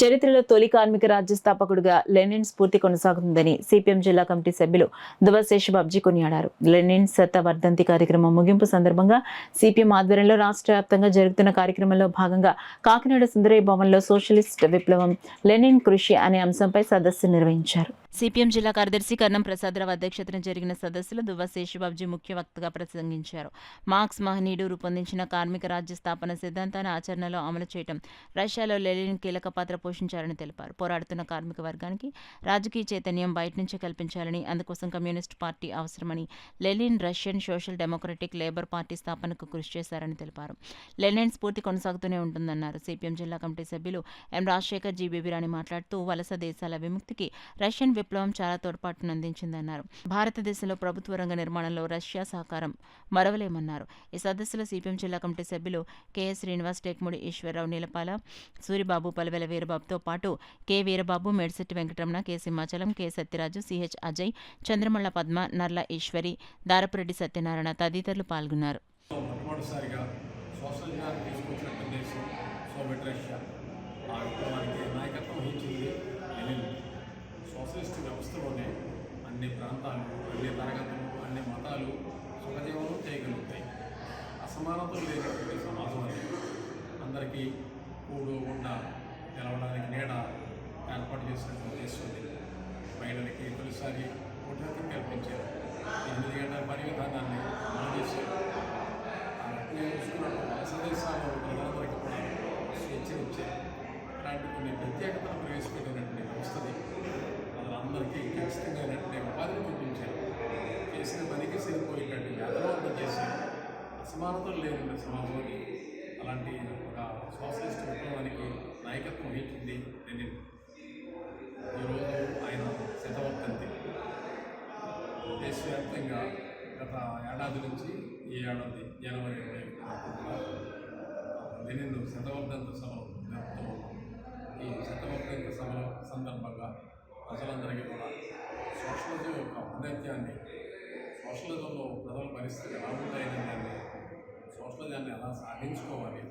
చరిత్రలో తొలి కార్మిక రాజ్య స్థాపకుడిగా లెనిన్ స్ఫూర్తి కొనసాగుతుందని సిపిఎం జిల్లా కమిటీ సభ్యులు దువ్వ శేషబాబ్జీ కొనియాడారు. లెనిన్ శతవర్ధంతి కార్యక్రమం ముగింపు సందర్భంగా సిపిఎం ఆధ్వర్యంలో రాష్ట్ర వ్యాప్తంగా జరుగుతున్న కార్యక్రమంలో భాగంగా కాకినాడ సుందరయ్య భవన్లో సోషలిస్ట్ విప్లవం లెనిన్ కృషి అనే అంశంపై సదస్సు నిర్వహించారు. సిపిఎం జిల్లా కార్యదర్శి కర్ణం ప్రసాదరావు అధ్యక్షతన జరిగిన సదస్సులో దువ్వ శేషబాబ్జీ ముఖ్య వక్తగా ప్రసంగించారు. మార్క్స్ మహనీయుడు రూపొందించిన కార్మిక రాజ్య స్థాపన సిద్ధాంతాన్ని ఆచరణలో అమలు చేయడం రష్యాలో లెనిన్ కీలక పాత్ర పోషించారని తెలిపారు. పోరాడుతున్న కార్మిక వర్గానికి రాజకీయ చైతన్యం బయట నుంచే కల్పించాలని, అందుకోసం కమ్యూనిస్ట్ పార్టీ అవసరమని, Lenin Russian social democratic labour party స్థాపనకు కృషి చేశారని తెలిపారు. లెనిన్ స్ఫూర్తి కొనసాగుతూనే ఉంటుందన్నారు. సిపిఎం జిల్లా కమిటీ సభ్యులు ఎం రాజశేఖర్, జి బేబీరాణి మాట్లాడుతూ వలస దేశాల విముక్తికి రష్యన్ విప్లవం చాలా తోడ్పాటును అందించిందన్నారు. భారతదేశంలో ప్రభుత్వ రంగ నిర్మాణంలో రష్యా సహకారం మరవలేమన్నారు. ఈ సదస్సులో సిపిఎం జిల్లా కమిటీ సభ్యులు కెఎస్ శ్రీనివాస్, టేక్ముడి ఈశ్వరరావు, నీలపాల, సూరిబాబు, పలవెల వీరబాబుతో పాటు K Veerababu, Medisetti Venkataramana, K Simhachalam, K Satyaraju, CH Ajay, Chandramalla Padma, Narla Eswari, Darapureddy Satyanarayana తదితరులు పాల్గొన్నారు. సోషలిస్ట్ వ్యవస్థలోనే అన్ని ప్రాంతాలు, అన్ని తరగతులు, అన్ని మతాలు సుఖజీవనం చేయగలుగుతాయి. అసమానతలు లేనటువంటి సమాజం అది. అందరికీ కూడు ఉండ నిలవడానికి నీడ ఏర్పాటు చేసినట్టు చేస్తుంది. మహిళలకి తొలిసారి ఓటు కల్పించారు. 8 గంటల పని విధానాన్ని అమలు చేశారు. నేను చూసుకున్నట్టు వలస దేశాల్లో ప్రజలందరికీ కూడా స్వేచ్ఛనిచ్చారు. ఇలాంటి కొన్ని ప్రత్యేకతను ప్రవేశపెట్టినటువంటి వ్యవస్థది. అందరికీ ఖచ్చితంగా ఉపాధిని చూపించారు. చేసిన పనికి సరిపోయేటట్టు వ్యాధులు చేసి అసమానతలు లేని సమాజంలో అలాంటి ఒక సోషలిస్ట్ విప్లవానికి నాయకత్వం వహించింది లెనిన్. ఈరోజు ఆయన శతవర్ధంతి. దేశవ్యాప్తంగా గత ఏడాది నుంచి ఈ ఏడాది జనవరి 21 లెనిన్ శతవర్ధంతి సభలు జరుపుతూ ఈ శతవర్ధంతి సభల సందర్భంగా ప్రజలందరికీ కూడా సోషలిజం యొక్క ఔన్నత్యాన్ని, సోషలిజంలో ప్రజల పరిస్థితి ఎలా ఉంటాయనే దాన్ని, సోషలిజాన్ని ఎలా సాధించుకోవాలి,